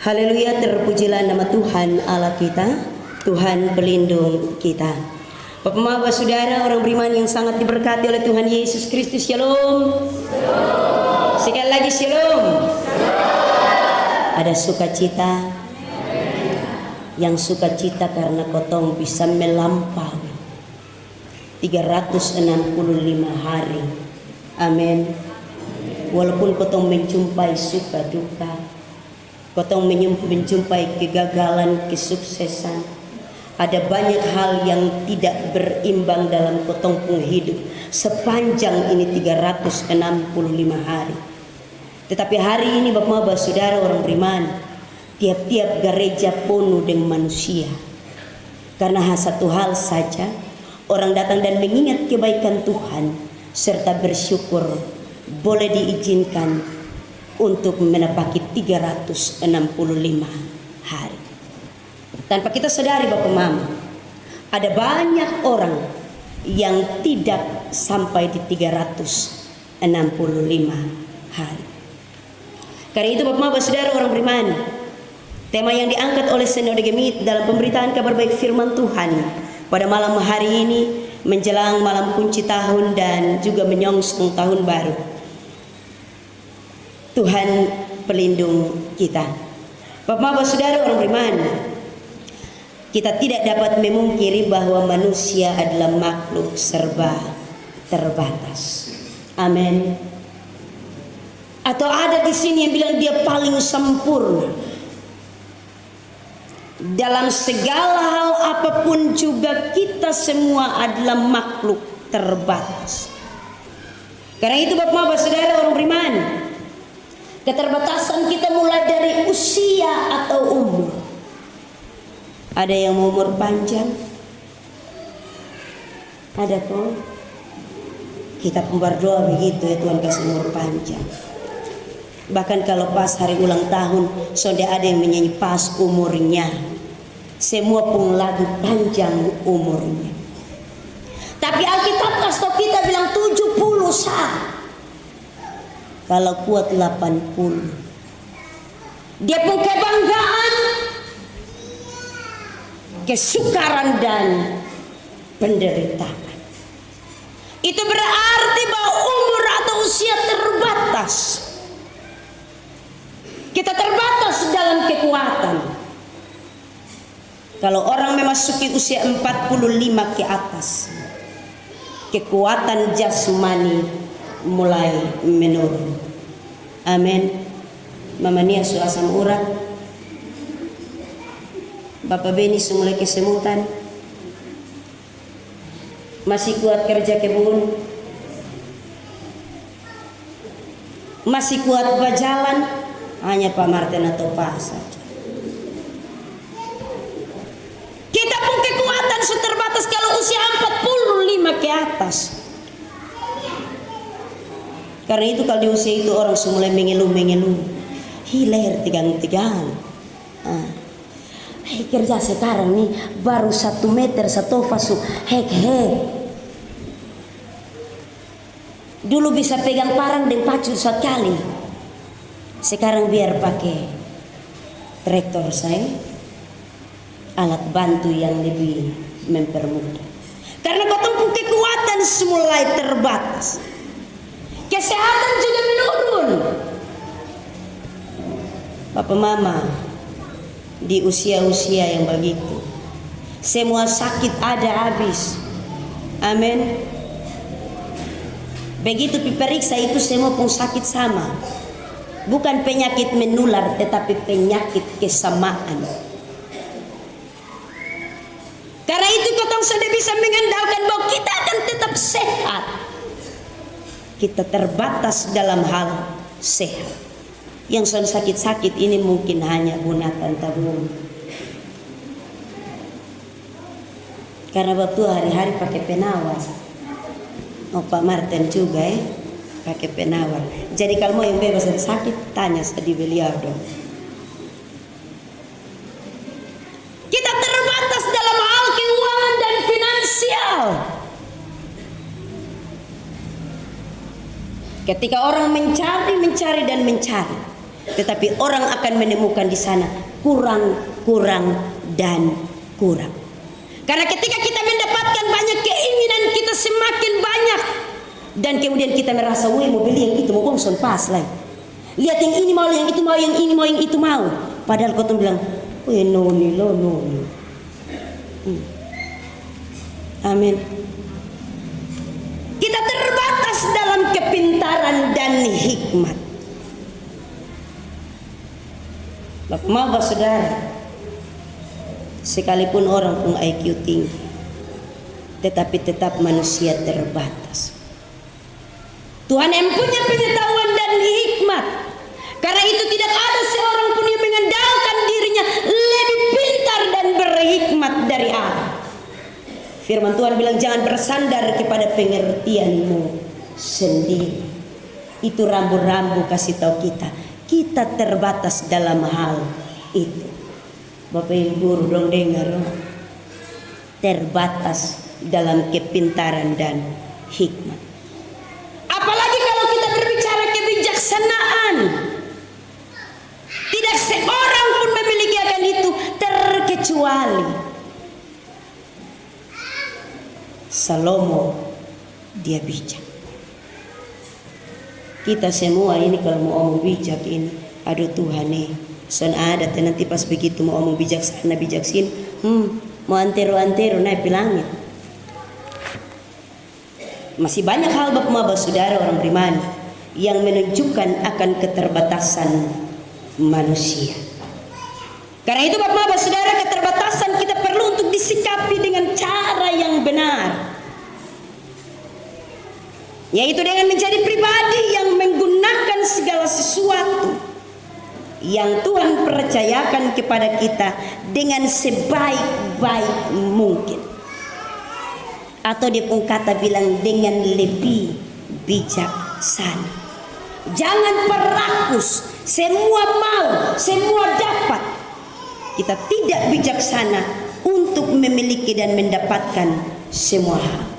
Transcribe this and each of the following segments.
Haleluya, terpujilah nama Tuhan Allah kita, Tuhan pelindung kita. Bapak, Bapak, Saudara, orang beriman yang sangat diberkati oleh Tuhan Yesus Kristus, Shalom. Sekali lagi Shalom. Ada sukacita, yang sukacita karena kotong bisa melampaui 365 hari. Amin. Walaupun kotong menjumpai suka duka, kotong menjumpai kegagalan, kesuksesan, ada banyak hal yang tidak berimbang dalam kotong pun hidup sepanjang ini 365 hari. Tetapi hari ini Bapak-Bapak, Saudara, orang beriman, tiap-tiap gereja penuh dengan manusia. Karena satu hal saja, orang datang dan mengingat kebaikan Tuhan serta bersyukur boleh diizinkan untuk menepati 365 hari. Tanpa kita sadari Bapak Mama, ada banyak orang yang tidak sampai di 365 hari. Karena itu Bapak Mama, Saudara, orang beriman, tema yang diangkat oleh Sinode Gemit dalam pemberitaan kabar baik firman Tuhan pada malam hari ini menjelang malam kunci tahun dan juga menyongsong tahun baru. Tuhan pelindung kita. Bapak-bapak, Saudara, orang beriman, kita tidak dapat memungkiri bahwa manusia adalah makhluk serba terbatas. Amin. Atau ada di sini yang bilang dia paling sempurna. Dalam segala hal apapun juga kita semua adalah makhluk terbatas. Karena itu Bapak-bapak, Saudara, orang beriman, keterbatasan kita mulai dari usia atau umur. Ada yang umur panjang, ada kok. Kita pun berdoa begitu, ya Tuhan kasih umur panjang. Bahkan kalau pas hari ulang tahun, sudah ada yang menyanyi pas umurnya. Semua pun lagu panjang umurnya. Tapi Alkitab kasih kita bilang 70 saat. Kalau kuat 80. Dia pun kebanggaan, kesukaran dan penderitaan. Itu berarti bahwa umur atau usia terbatas. Kita terbatas dalam kekuatan. Kalau orang memasuki usia 45 ke atas, kekuatan jasmani mulai menurun. Amin. Mama Nia su asam urat, Bapak Beni mulai kesemutan, masih kuat kerja kebun, masih kuat berjalan, hanya Pak Martin atau Pak saja. Kita pun kekuatan terbatas kalau usia 45 ke atas. Karena itu kalau di usia itu orang mulai mengeluh, hiler tegang-tegang. Kerja sekarang nih baru 1 meter satu fasu, hek. Dulu bisa pegang parang dan pacu sekali. Sekarang biar pakai traktor saya, alat bantu yang lebih mempermudah. Karena kau kekuatan mulai terbatas. Kesehatan juga menurun. Papa Mama, di usia-usia yang begitu, semua sakit ada habis. Amin. Begitu diperiksa itu semua pun sakit sama. Bukan penyakit menular tetapi penyakit kesamaan. Karena itu kita sudah bisa mengandalkan bahwa kita akan tetap sehat. Kita terbatas dalam hal sehat. Yang sudah sakit-sakit ini mungkin hanya bunatan tabung. Karena waktu hari-hari pakai penawar. Oh, Pak Martin juga pakai penawar. Jadi kalau mau yang bebas dari sakit, tanya di beliau dong. Kita terbatas dalam hal keuangan dan finansial. Ketika orang mencari, Tetapi orang akan menemukan di sana kurang, kurang, dan kurang. Karena ketika kita mendapatkan banyak keinginan kita semakin banyak. Dan kemudian kita merasa, woi mau beli yang itu, mau kongson pas lah. Lihat yang ini mau, yang itu mau, yang ini mau, yang itu mau. Padahal kau tuh bilang, woi noni lo noni. Amin. Kita terbatas dalam kepintaran dan hikmat. Bapak saudara, sekalipun orang pun IQ tinggi, tetapi tetap manusia terbatas. Tuhan yang punya pengetahuan dan hikmat. Karena itu tidak ada seorang pun yang mengandalkan dirinya lebih pintar dan berhikmat dari Allah. Firman Tuhan bilang jangan bersandar kepada pengertianmu sendiri. Itu rambu-rambu kasih tahu kita. Kita terbatas dalam hal itu. Bapak Ibu guru dong dengar. Terbatas dalam kepintaran dan hikmat. Apalagi kalau kita berbicara kebijaksanaan. Tidak seorang pun memiliki akan itu terkecuali Salomo, dia bijak. Kita semua ini kalau mau omong bijak ini, aduh Tuhan nih, son ada nanti pas begitu mau omong bijaksana bijaksin, mau antero naik bilangin. Masih banyak hal bapak saudara orang beriman yang menunjukkan akan keterbatasan manusia. Karena itu bapak saudara, keterbatasan kita perlu untuk disikapi dengan cara yang benar. Yaitu dengan menjadi pribadi yang menggunakan segala sesuatu yang Tuhan percayakan kepada kita dengan sebaik-baik mungkin. Atau dia pun kata bilang dengan lebih bijaksana. Jangan perakus, semua mau, semua dapat. Kita tidak bijaksana untuk memiliki dan mendapatkan semua hal.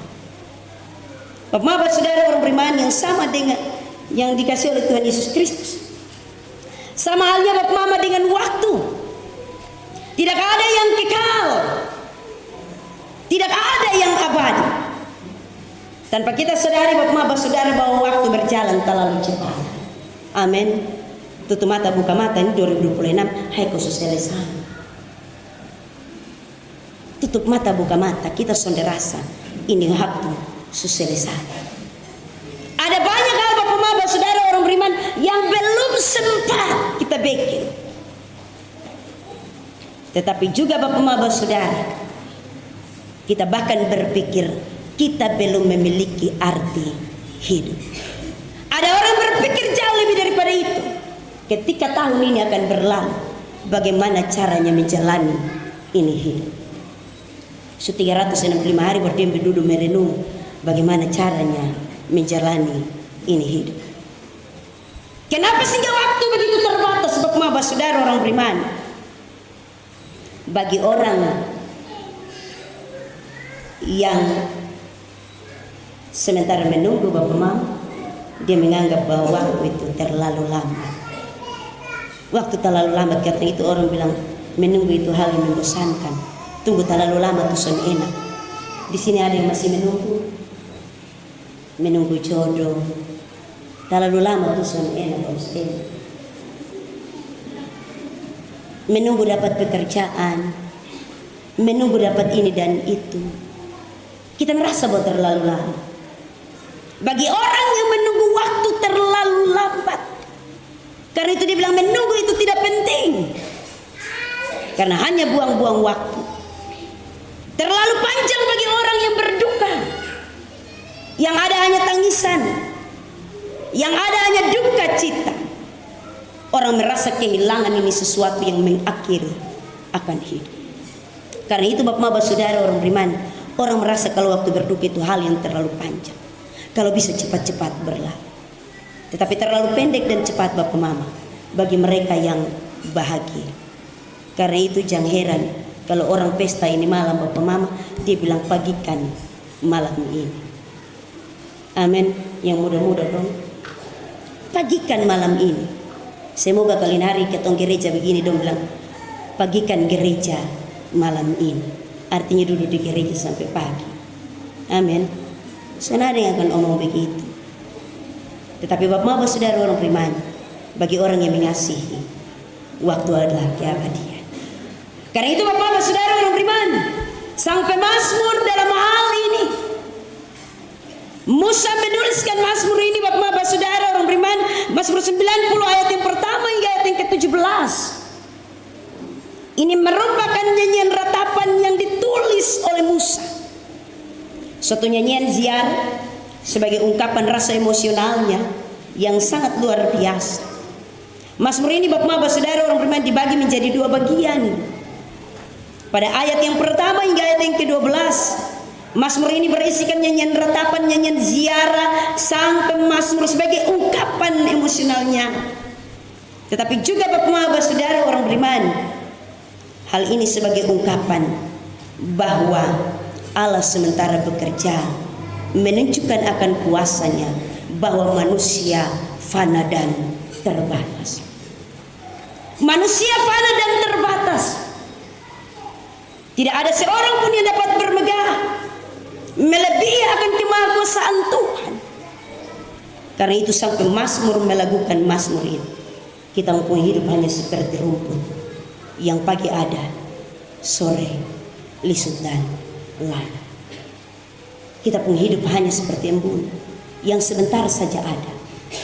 Bapak saudara orang beriman yang sama dengan yang dikasih oleh Tuhan Yesus Kristus. Sama halnya bapak mama dengan waktu. Tidak ada yang kekal. Tidak ada yang abadi. Tanpa kita sadari bapak saudara bahwa waktu berjalan terlalu cepat. Amin. Tutup mata buka mata ini 2026. Hai kau selesai. Tutup mata buka mata kita sudah rasa ini waktu selesai. Ada banyak hal bapak saudara orang beriman yang belum sempat kita bikin. Tetapi juga bapak saudara, kita bahkan berpikir kita belum memiliki arti hidup. Ada orang berpikir jauh lebih daripada itu. Ketika tahun ini akan berlalu, bagaimana caranya menjalani ini hidup. 365 hari berdiam duduk merenung bagaimana caranya menjalani ini hidup. Kenapa sehingga waktu begitu terbatas bapak saudara orang beriman? Bagi orang yang sementara menunggu bapak mama, dia menganggap bahwa waktu itu terlalu lambat. Waktu terlalu lambat, karena itu orang bilang menunggu itu hal yang membosankan. Tunggu terlalu lama tuh son enak. Di sini ada yang masih menunggu jodoh. Terlalu lama tuh son enak, menunggu dapat pekerjaan, menunggu dapat ini dan itu. Kita merasa bahwa terlalu lama. Bagi orang yang menunggu waktu terlalu lambat, karena itu dia bilang menunggu itu tidak penting, karena hanya buang-buang waktu. Terlalu panjang bagi orang yang berduka, yang ada hanya tangisan, yang ada hanya duka cita. Orang merasa kehilangan ini sesuatu yang mengakhiri akan hidup. Karena itu bapak saudara orang beriman, orang merasa kalau waktu berduka itu hal yang terlalu panjang, kalau bisa cepat-cepat berlalu. Tetapi terlalu pendek dan cepat bapak mama bagi mereka yang bahagia. Karena itu jangan heran kalau orang pesta ini malam bapak mama, dia bilang pagikan malam ini. Amin. Yang muda-muda dong, pagikan malam ini. Semoga kalian hari ketong gereja begini dong bilang, pagikan gereja malam ini. Artinya duduk di gereja sampai pagi. Amin. Sana ada yang akan omong begitu. Tetapi Bapak saudara orang beriman, bagi orang yang mengasihi, waktu adalah keabadian. Karena itu Bapak saudara orang beriman, sang pemazmur dalam hal ini, Musa menuliskan mazmur ini Bapak saudara orang beriman, Mazmur 90 ayat yang pertama hingga ayat yang ke-17. Ini merupakan nyanyian ratapan yang ditulis oleh Musa. Suatu nyanyian ziarah sebagai ungkapan rasa emosionalnya yang sangat luar biasa. Mazmur ini Bapak saudara orang beriman dibagi menjadi dua bagian. Pada ayat yang pertama hingga ayat yang ke-12, mazmur ini berisikan nyanyian ratapan, nyanyian ziarah sang pemazmur sebagai ungkapan emosionalnya. Tetapi juga Bapak saudara orang beriman, hal ini sebagai ungkapan bahwa Allah sementara bekerja menunjukkan akan kuasanya, bahwa manusia fana dan terbatas. Manusia fana dan terbatas. Tidak ada seorang pun yang dapat bermegah melebihi akan kemahakuasaan Tuhan. Karena itu sang pemazmur melakukan mazmur ini. Kita mempunyai hidup hanya seperti rumput yang pagi ada, sore lisut dan lana. Kita punya hidup hanya seperti embun yang sebentar saja ada,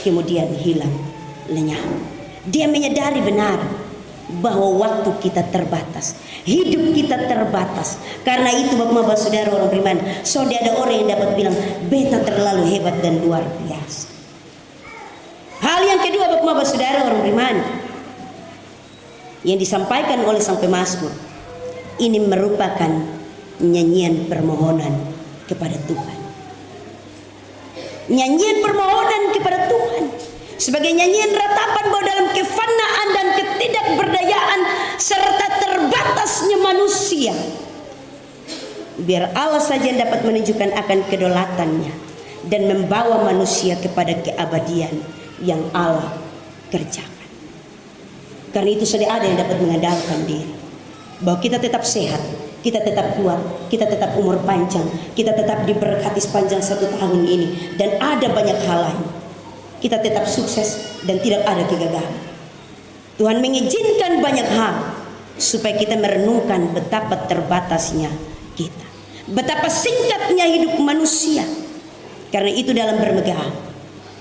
kemudian hilang, lenyap. Dia menyadari benar bahwa waktu kita terbatas, hidup kita terbatas. Karena itu Bapak saudara orang beriman, ada orang yang dapat bilang beta terlalu hebat dan luar biasa. Hal yang kedua Bapak saudara orang beriman, yang disampaikan oleh sang pemazmur ini merupakan nyanyian permohonan kepada Tuhan. Nyanyian permohonan kepada Tuhan sebagai nyanyian ratapan bahwa dalam kefanaan dan ketidakberdayaan serta terbatasnya manusia, biar Allah saja yang dapat menunjukkan akan kedaulatannya dan membawa manusia kepada keabadian yang Allah kerjakan. Karena itu sudah ada yang dapat mengandalkan diri bahwa kita tetap sehat, kita tetap kuat, kita tetap umur panjang, kita tetap diberkati sepanjang 1 tahun ini, dan ada banyak hal lain. Kita tetap sukses dan tidak ada kegagalan. Tuhan mengizinkan banyak hal supaya kita merenungkan betapa terbatasnya kita, betapa singkatnya hidup manusia. Karena itu dalam bermegah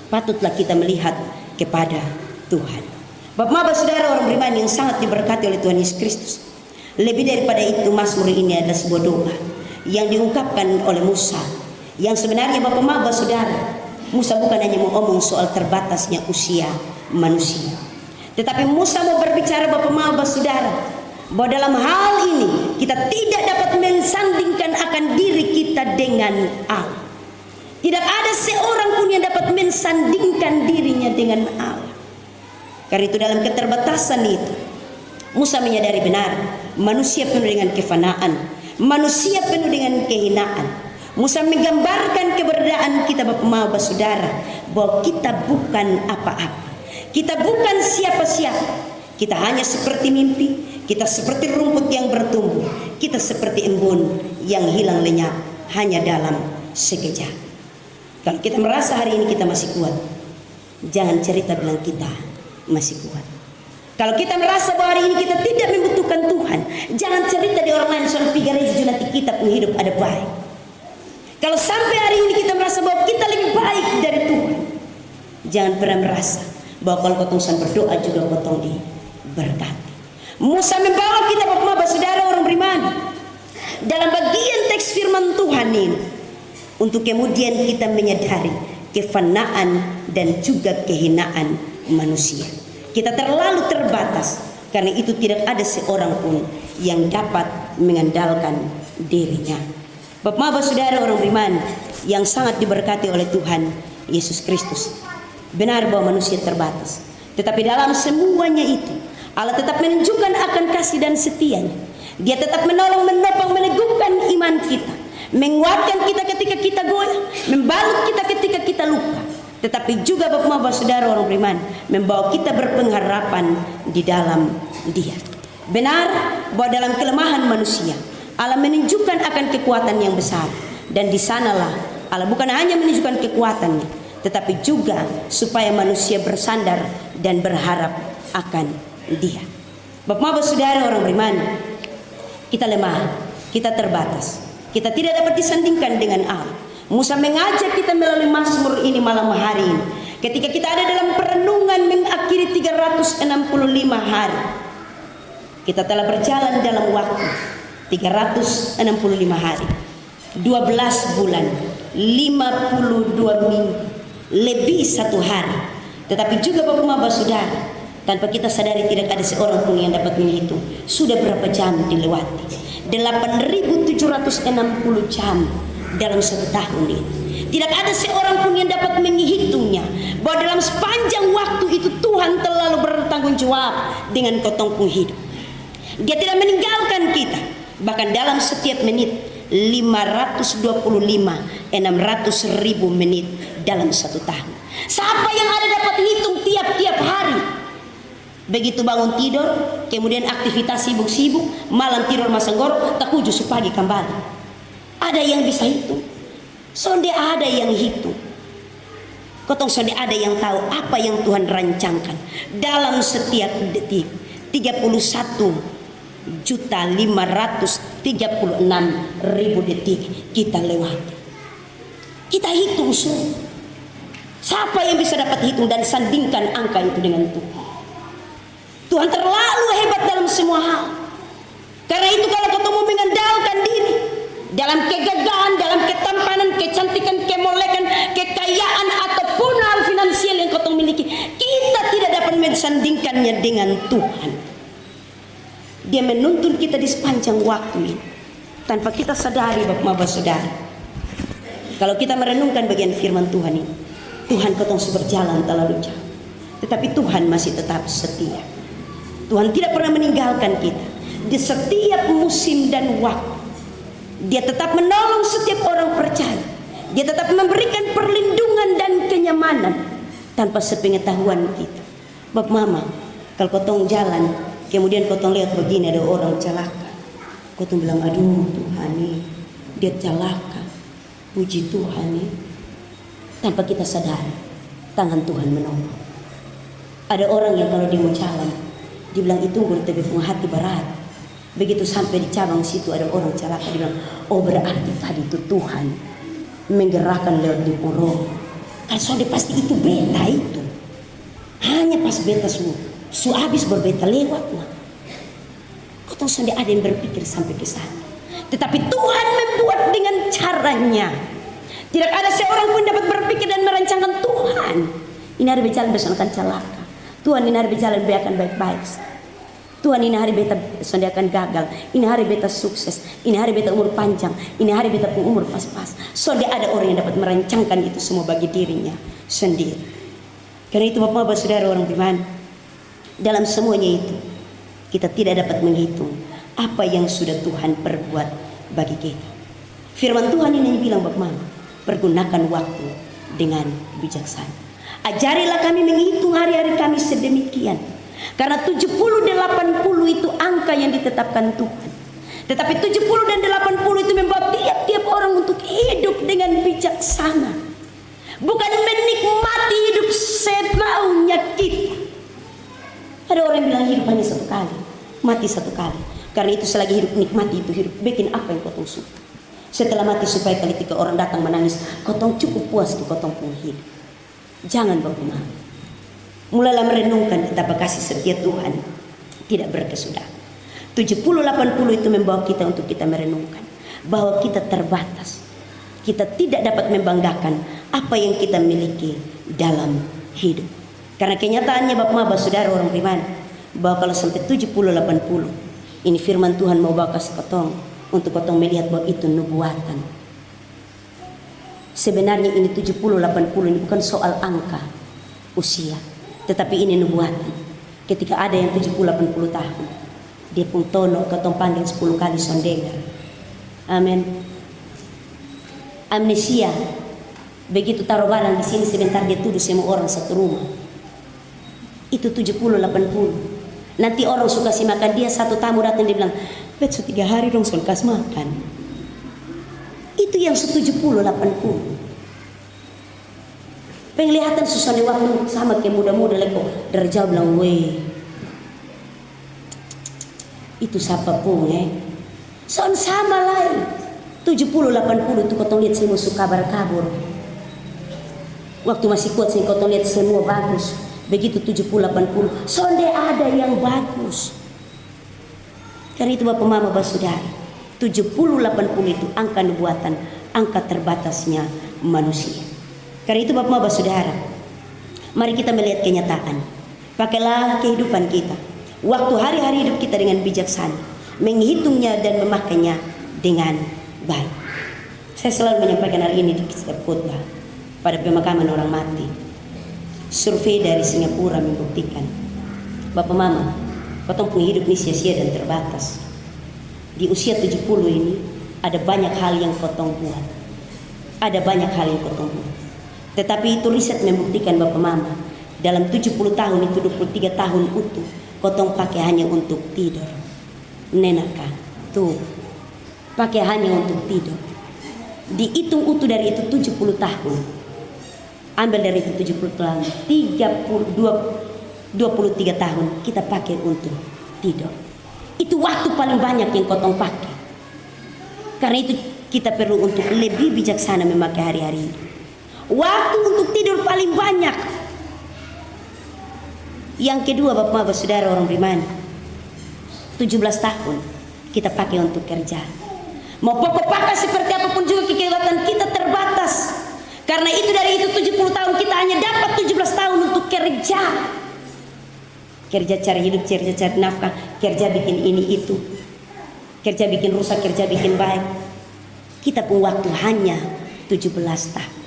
patutlah kita melihat kepada Tuhan. Bapak saudara orang beriman yang sangat diberkati oleh Tuhan Yesus Kristus, lebih daripada itu mazmur ini adalah sebuah doa yang diungkapkan oleh Musa. Yang sebenarnya Bapak saudara, Musa bukan hanya mau ngomong soal terbatasnya usia manusia, tetapi Musa mau berbicara Bapak saudara bahwa dalam hal ini kita tidak dapat mensandingkan akan diri kita dengan Allah. Tidak ada seorang pun yang dapat mensandingkan dirinya dengan Allah. Karena itu dalam keterbatasan itu Musa menyadari benar manusia penuh dengan kefanaan, manusia penuh dengan kehinaan. Musa menggambarkan keberadaan kita Bapak saudara bahwa kita bukan apa-apa, kita bukan siapa-siapa, kita hanya seperti mimpi, kita seperti rumput yang bertumbuh, kita seperti embun yang hilang lenyap hanya dalam sekejap. Kalau kita merasa hari ini kita masih kuat, jangan cerita bilang kita masih kuat. Kalau kita merasa bahwa hari ini kita tidak membutuhkan Tuhan, jangan cerita di orang lain soal pigareju nanti kita pun hidup ada baik. Kalau sampai hari ini kita merasa bahwa kita lebih baik dari Tuhan, jangan pernah merasa bahwa kalau kotong berdoa juga kotong diberkati. Musa membawa kita Bapak saudara orang beriman dalam bagian teks firman Tuhan ini untuk kemudian kita menyadari kefanaan dan juga kehinaan manusia. Kita terlalu terbatas, karena itu tidak ada seorang pun yang dapat mengandalkan dirinya. Bapak saudara orang beriman yang sangat diberkati oleh Tuhan Yesus Kristus, benar bahwa manusia terbatas, tetapi dalam semuanya itu Allah tetap menunjukkan akan kasih dan setianya. Dia tetap menolong, menopang, meneguhkan iman kita, menguatkan kita ketika kita goyah, membalut kita ketika kita luka. tetapi juga Bapak Saudara orang beriman membawa kita berpengharapan di dalam Dia. Benar bahwa dalam kelemahan manusia Allah menunjukkan akan kekuatan yang besar, dan di sanalah Allah bukan hanya menunjukkan kekuatannya, tetapi juga supaya manusia bersandar dan berharap akan Dia. Bapak Saudara orang beriman, kita lemah, kita terbatas, kita tidak dapat disandingkan dengan Allah. Musa mengajak kita melalui Mazmur ini malam hari ini. Ketika kita ada dalam perenungan mengakhiri 365 hari, kita telah berjalan dalam waktu 365 hari, 12 bulan, 52 minggu, lebih 1 hari. Tetapi juga Bapak Saudara, tanpa kita sadari tidak ada seorang pun yang dapat menghitung sudah berapa jam dilewati. 8.760 jam dalam 1 tahun ini. Tidak ada seorang pun yang dapat menghitungnya, bahwa dalam sepanjang waktu itu Tuhan terlalu bertanggung jawab dengan kotong pun hidup. Dia tidak meninggalkan kita. Bahkan dalam setiap menit 525 600.000 menit dalam 1 tahun. Siapa yang ada dapat hitung tiap-tiap hari? Begitu bangun tidur, kemudian aktivitas sibuk-sibuk, malam tidur masanggor, tak kujus pagi kembali. Ada yang bisa hitung? Sonde ada yang hitung. Kotong sonde ada yang tahu apa yang Tuhan rancangkan dalam setiap detik. 31.536.000 detik kita lewati. Kita hitung semua. Siapa yang bisa dapat hitung dan sandingkan angka itu dengan Tuhan? Tuhan terlalu hebat dalam semua hal. Karena itu kalau ketemu mengandalkan diri dalam kegagahan, dalam ketampanan, kecantikan, kemolekan, kekayaan ataupun hal finansial yang kau miliki, kita tidak dapat mensandingkannya dengan Tuhan. Dia menuntun kita di sepanjang waktu ini tanpa kita sadari Bapak Saudara. Kalau kita merenungkan bagian firman Tuhan ini, Tuhan kau berjalan terlalu jauh, tetapi Tuhan masih tetap setia. Tuhan tidak pernah meninggalkan kita di setiap musim dan waktu. Dia tetap menolong setiap orang percaya. Dia tetap memberikan perlindungan dan kenyamanan tanpa sepengetahuan kita. Bapak Mama, kalau kotong jalan, kemudian kotong lihat begini ada orang celaka, kotong bilang, aduh Tuhan nih, dia celaka. Puji Tuhan nih. Tanpa kita sadari, tangan Tuhan menolong. Ada orang yang kalau dia mau jalan, dia bilang itu gue tapi punya hati berat. Begitu sampai di cabang situ ada orang celaka, dia bilang, oh berarti tadi itu Tuhan menggerakkan lewat di roh. Kalau sudah pasti itu beta itu. Hanya pas beta su habis berbeta lewat nah. Kau tahu sudah ada yang berpikir sampai ke sana. Tetapi Tuhan membuat dengan caranya. Tidak ada seorang pun dapat berpikir dan merancangkan Tuhan. Ini hari berjalan bersanakan celaka. Tuhan ini hari berjalan akan baik-baik. Tuhan ini hari beta sonde akan gagal. Ini hari beta sukses. Ini hari beta umur panjang. Ini hari beta pun umur pas-pas. Sonde ada orang yang dapat merancangkan itu semua bagi dirinya sendiri. Karena itu Bapak Saudara orang beriman, dalam semuanya itu kita tidak dapat menghitung apa yang sudah Tuhan perbuat bagi kita. Firman Tuhan ini bilang Bapak Mama, pergunakan waktu dengan bijaksana. Ajarilah kami menghitung hari-hari kami sedemikian. Karena 70 dan 80 itu angka yang ditetapkan Tuhan. Tetapi 70 dan 80 itu membawa tiap-tiap orang untuk hidup dengan bijaksana. Bukan menikmati hidup semaunya kita. Ada orang yang bilang hidup hanya 1 kali, mati 1 kali. Karena itu selagi hidup nikmati itu hidup, bikin apa yang kau suka. Setelah mati supaya ketika orang datang menangis, kau cukup puas di kau pun hidup. Jangan Bapak Mama. Mulailah merenungkan betapa kasih setia Tuhan tidak berkesudahan. 70-80 itu membawa kita untuk kita merenungkan bahwa kita terbatas. Kita tidak dapat membanggakan apa yang kita miliki dalam hidup. Karena kenyataannya Bapak Saudara orang beriman, bahwa kalau sampai 70-80 ini firman Tuhan mau bawa kasih kotong untuk kotong melihat bahwa itu nubuatan. Sebenarnya ini 70-80 ini bukan soal angka usia, tetapi ini nubuatan. Ketika ada yang 70-80 tahun, dia pun tono kotong panggil 10 kali sondengar. Amin. Amnesia Begitu taruh barang di sini sebentar dia tuduh semua orang satu rumah. Itu 70-80. Nanti orang suka si makan dia, satu tamu datang dia bilang, "Bet, 3 hari dong soal kas makan." Itu yang 70-80. Penglihatan susah waktu sama kayak muda-muda leko. Dari jauh bilang, "Weh, itu siapa pun son sama lain." 70-80 itu kau lihat semua suka kabar-kabur. Waktu masih kuat sih kau lihat semua bagus. Begitu 70-80 sonde ada yang bagus. Karena itu Bapak Mama Saudara, 70-80 itu angka nubuatan, angka terbatasnya manusia. Karena itu Bapak Mama Saudara, mari kita melihat kenyataan. Pakailah kehidupan kita, waktu hari-hari hidup kita dengan bijaksana, menghitungnya dan memakainya dengan baik. Saya selalu menyampaikan hal ini di setiap khotbah pada pemakaman orang mati. Survei dari Singapura membuktikan, Bapak Mama, potong penghidup ini sia-sia dan terbatas. Di usia 70 ini ada banyak hal yang potong buat. Ada banyak hal yang potong buat. Tetapi itu riset membuktikan Bapak Mama, dalam 70 tahun itu 23 tahun utuh potong pakai hanya untuk tidur. Nenaka, tuh pakai hanya untuk tidur. Dihitung utuh dari itu 70 tahun. Ambil dari itu 70 tahun, 23 tahun kita pakai untuk tidur. Itu waktu paling banyak yang kotong pakai. Karena itu kita perlu untuk lebih bijaksana memakai hari-hari ini. Waktu untuk tidur paling banyak. Yang kedua Bapak Saudara orang beriman, 17 tahun kita pakai untuk kerja. Mau pokok pakai seperti apapun juga kegiatan kita terbatas. Karena itu dari itu 70 tahun kita hanya dapat 17 tahun untuk kerja. Kerja cari hidup, kerja cari nafkah, kerja bikin ini itu. Kerja bikin rusak, kerja bikin baik. Kita pun waktu hanya 17 tahun.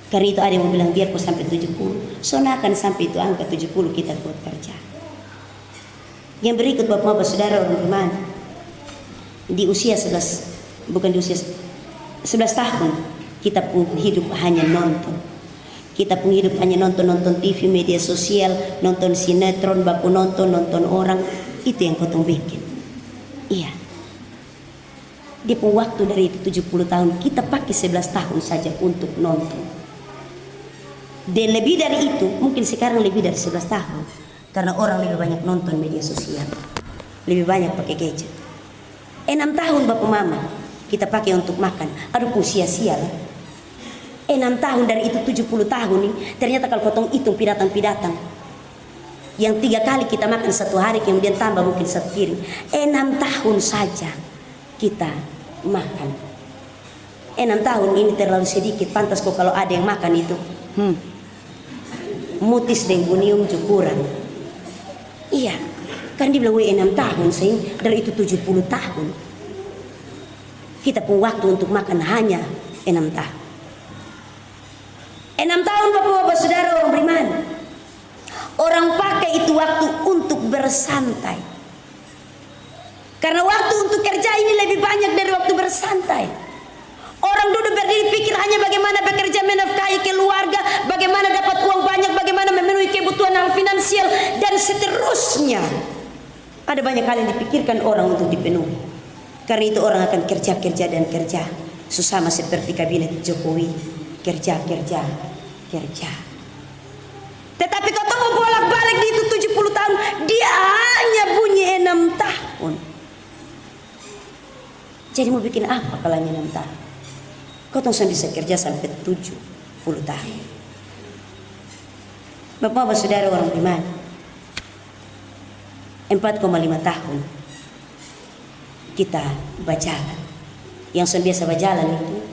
Karena itu ada yang bilang biar kau sampai 70. Soalnya akan sampai itu angka 70 kita buat kerja. Yang berikut Bapak Saudara orang beriman, di usia 11 tahun kita pun hidup hanya nonton. Kita pun hidup hanya nonton TV, media sosial, nonton sinetron, baku nonton orang. Itu yang kotong bikin. Iya. Dia pun waktu dari itu 70 tahun kita pakai 11 tahun saja untuk nonton. Dan lebih dari itu, mungkin sekarang lebih dari 11 tahun. Karena orang lebih banyak nonton media sosial. Lebih banyak pakai gadget. 6 tahun Bapak Mama kita pakai untuk makan. Aduh sia-sia lah. 6 tahun dari itu 70 tahun nih. Ternyata kalau potong hitung pidatang-pidatang, yang 3 kali kita makan satu hari, kemudian tambah mungkin 1 piring. 6 tahun saja kita makan. 6 tahun ini terlalu sedikit. Pantas kok kalau ada yang makan itu mutis dan bunium kurang. Iya, kan dibilang 6 tahun sih, dari itu 70 tahun. Kita pun waktu untuk makan hanya 6 tahun. 6 tahun Bapak Saudara orang beriman. Orang pakai itu waktu untuk bersantai. Karena waktu untuk kerja ini lebih banyak dari waktu bersantai. Orang duduk berdiri pikir hanya bagaimana bekerja menafkahi keluarga, bagaimana dapat uang banyak, bagaimana memenuhi kebutuhan hal finansial, dan seterusnya. Ada banyak hal yang dipikirkan orang untuk dipenuhi. Karena itu orang akan kerja dan kerja. Sesama seperti kabinet Jokowi. Kerja. Tetapi kau tahu bolak-balik di itu 70 tahun, dia hanya bunyi 6 tahun. Jadi mau bikin apa kalau hanya 6 tahun? Kau tahu bisa kerja sampai 70 tahun. Bapak Saudara orang beriman, 4,5 tahun kita berjalan. Yang biasa berjalan itu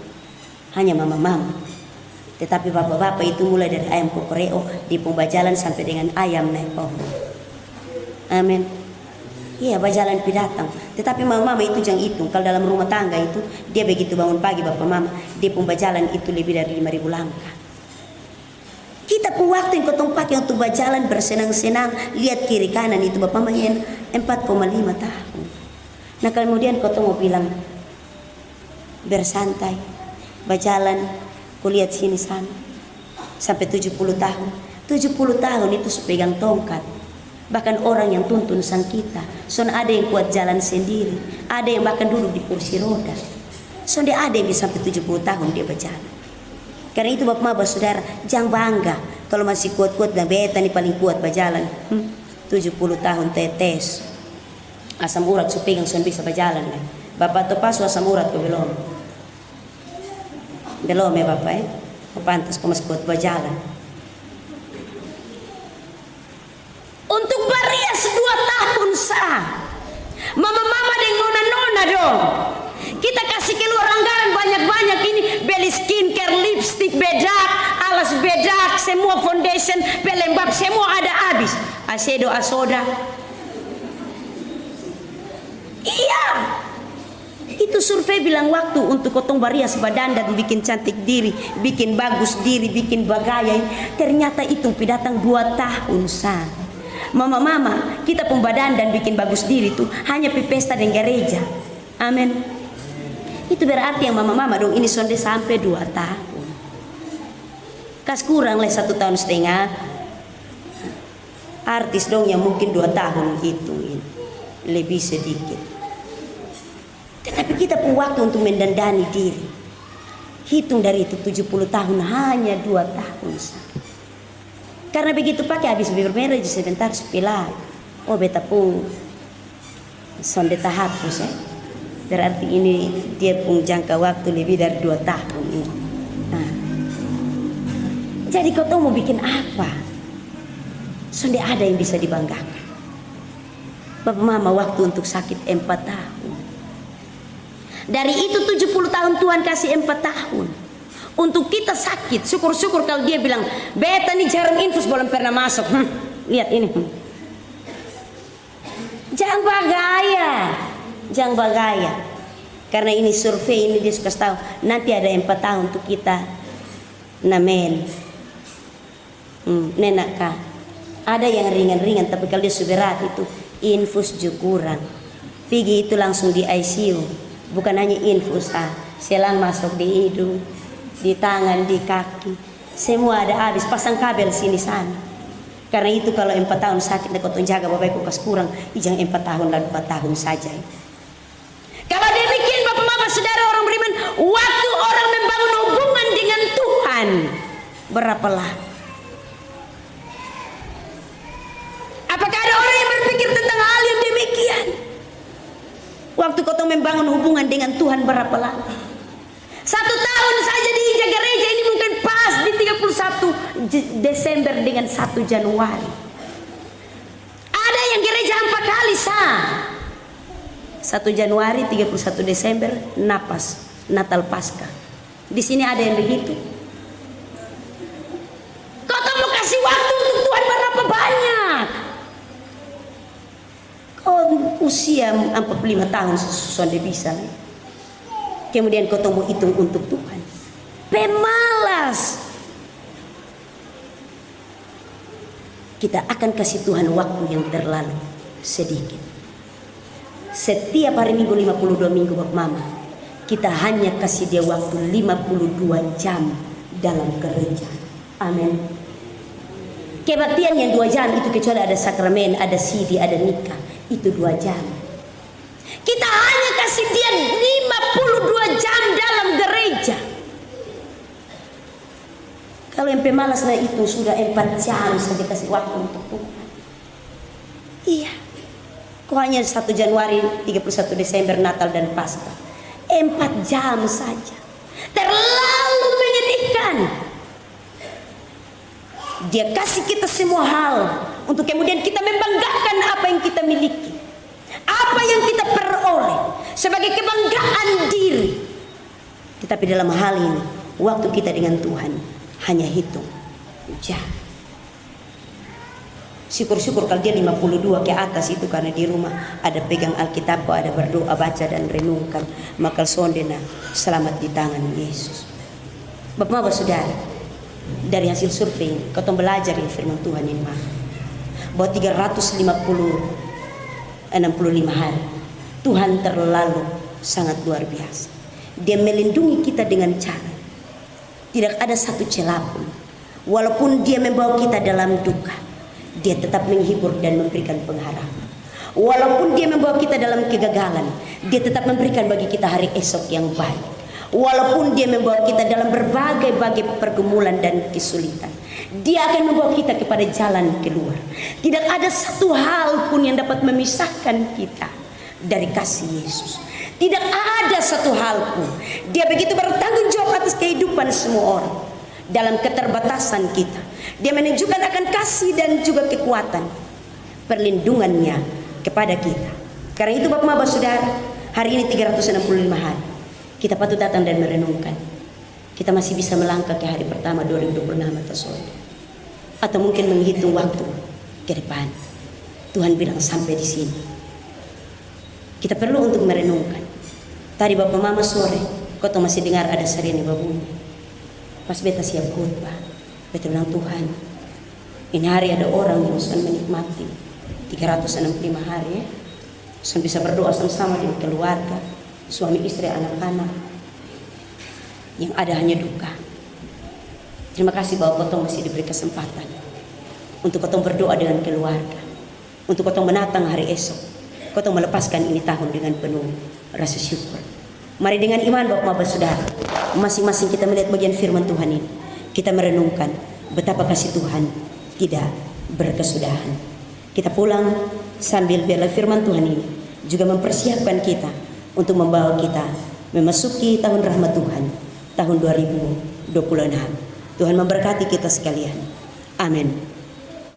hanya mama-mama. Tetapi bapak-bapak itu mulai dari ayam kokoreo di pembajalan sampai dengan ayam naik pohon. Amin. Iya, berjalan pidatang. Tetapi mama itu jangan hitung. Kalau dalam rumah tangga itu dia begitu bangun pagi bapak mama, dia pembajalan itu lebih dari 5.000 langkah. Kita pun waktu yang kotong pakai untuk berjalan bersenang-senang, lihat kiri kanan itu bapak mama yang 4,5 tahun. Nah kemudian kotong mau bilang bersantai, berjalan. Kau lihat sini sana. Sampai 70 tahun. 70 tahun itu pegang tongkat. Bahkan orang yang tuntun sang kita. Son ada yang kuat jalan sendiri. Ada yang bahkan duduk di kursi roda. Son dia ada yang bisa sampai 70 tahun dia berjalan. Karena itu bapak saudara, jangan bangga. Kalau masih kuat-kuat dan beta nih paling kuat berjalan. 70 tahun tetes. Asam urat pegang son bisa berjalan. Bapak topas asam urat ke belum. Belum ya bapak ya. Pantas kau masih kuat berjalan. Untuk Barias 2 tahun sah. Mama-mama dan nona-nona dong. Kita kasih keluar anggaran banyak-banyak ini. Beli skincare, lipstick bedak, alas bedak, semua foundation, pelembab, semua ada habis. Asedo asoda. Iya. Itu survei bilang waktu untuk Kotong Barias badandan, bikin cantik diri, bikin bagus diri, bikin bagaya. Ternyata itu datang 2 tahun sah. Mama-mama, kita pembadan dan bikin bagus diri tuh hanya pesta dan gereja. Amin. Itu berarti yang mama-mama dong ini sonde sampai 2 tahun. Kas kurang lah 1,5 tahun. Artis dong yang mungkin 2 tahun hitungin. Lebih sedikit. Tetapi kita punya waktu untuk mendandani diri. Hitung dari itu 70 tahun hanya 2 tahun sah. Karena begitu pakai habis bermerah sebentar sepilah. Oh beta pun sonde tahap ya. Berarti ini dia pun jangka waktu lebih dari 2 tahun ini. Nah. Jadi kau tahu mau bikin apa? Sonde ada yang bisa dibanggakan. Bapak mama waktu untuk sakit 4 tahun. Dari itu 70 tahun Tuhan kasih 4 tahun. Untuk kita sakit, syukur-syukur kalau dia bilang, beta nih jarum infus belum pernah masuk. Lihat ini. Jangan bagaya. Jangan bagaya. Karena ini survei ini dia suka tahu. Nanti ada 4 tahun untuk kita namen. Nenak kah? Ada yang ringan-ringan tapi kalau dia berat itu infus juga kurang. Pergi itu langsung di ICU. Bukan hanya infus, selang masuk di hidung, di tangan, di kaki, semua ada habis, pasang kabel sini sana. Karena itu kalau 4 tahun sakit kau jaga bapak ibu kas kurang, jangan 4 tahun lalu 4 tahun saja. Kalau demikian bapak-bapak saudara orang beriman, waktu orang membangun hubungan dengan Tuhan berapa lama? Apakah ada orang yang berpikir tentang hal yang demikian? Waktu kau membangun hubungan dengan Tuhan berapa lama? 1 tahun saja di gereja ini mungkin pas di 31 Desember dengan 1 Januari. Ada yang gereja 4 kali sah. 1 Januari, 31 Desember, napas, Natal Paskah. Di sini ada yang begitu. Kau mau kasih waktu untuk Tuhan berapa banyak? Kau usia 45 tahun sudah bisa. Kemudian kau mau hitung untuk Tuhan. Pemalas. Kita akan kasih Tuhan waktu yang terlalu sedikit. Setiap hari Minggu 52 minggu Bapak Mama, kita hanya kasih dia waktu 52 jam dalam gereja. Amin. Kebaktian yang 2 jam itu kecuali ada sakramen, ada sidi, ada nikah, itu 2 jam. Kita hanya kasih dia 52 jam dalam gereja. Kalau yang pemalas nah itu sudah 4 jam saja kasih waktu untuk Tuhan. Iya. Kok hanya 1 Januari, 31 Desember, Natal dan Paskah. 4 jam saja. Terlalu menyedihkan. Dia kasih kita semua hal untuk kemudian kita membanggakan apa yang kita miliki. Apa yang kita peroleh sebagai kebanggaan diri. Tetapi dalam hal ini waktu kita dengan Tuhan hanya hitung jam. Syukur-syukur kalau dia 52 ke atas itu karena di rumah ada pegang Alkitab, ada berdoa, baca dan renungkan, maka sondena selamat di tangan Yesus. Bapak-bapak saudara, dari hasil survei kau belajar yang firman Tuhan ini bahwa 365 hari Tuhan terlalu sangat luar biasa. Dia melindungi kita dengan cara Tidak ada satu celah pun. Walaupun dia membawa kita dalam duka, dia tetap menghibur dan memberikan pengharapan. Walaupun dia membawa kita dalam kegagalan, dia tetap memberikan bagi kita hari esok yang baik. Walaupun dia membawa kita dalam berbagai-bagai pergumulan dan kesulitan, dia akan membawa kita kepada jalan keluar. Tidak ada satu hal pun yang dapat memisahkan kita dari kasih Yesus. Tidak ada satu hal pun. Dia begitu bertanggung jawab atas kehidupan semua orang. Dalam keterbatasan kita, dia menunjukkan akan kasih dan juga kekuatan perlindungannya kepada kita. Karena itu Bapak Bapak Saudara, hari ini 365 hari kita patut datang dan merenungkan. Kita masih bisa melangkah ke hari pertama 2026 atau saudara, atau mungkin menghitung waktu ke depan. Tuhan bilang sampai di sini. Kita perlu untuk merenungkan. Tadi Bapak Mama sore, kau tuh masih dengar ada sirene babunyi. Pas beta siap khotbah, beta bilang Tuhan, ini hari ada orang yang sudah menikmati 365 hari ya. Sudah bisa berdoa sama-sama dengan keluarga, suami istri, anak-anak. Yang ada hanya duka. Terima kasih bahwa kotong masih diberi kesempatan untuk kotong berdoa dengan keluarga, untuk kotong menatang hari esok, kotong melepaskan ini tahun dengan penuh rasa syukur. Mari dengan iman Bapak Bapak Saudara, masing-masing kita melihat bagian firman Tuhan ini, kita merenungkan betapa kasih Tuhan tidak berkesudahan. Kita pulang sambil biarlah firman Tuhan ini juga mempersiapkan kita untuk membawa kita memasuki tahun rahmat Tuhan, tahun 2026. Tuhan memberkati kita sekalian. Amin.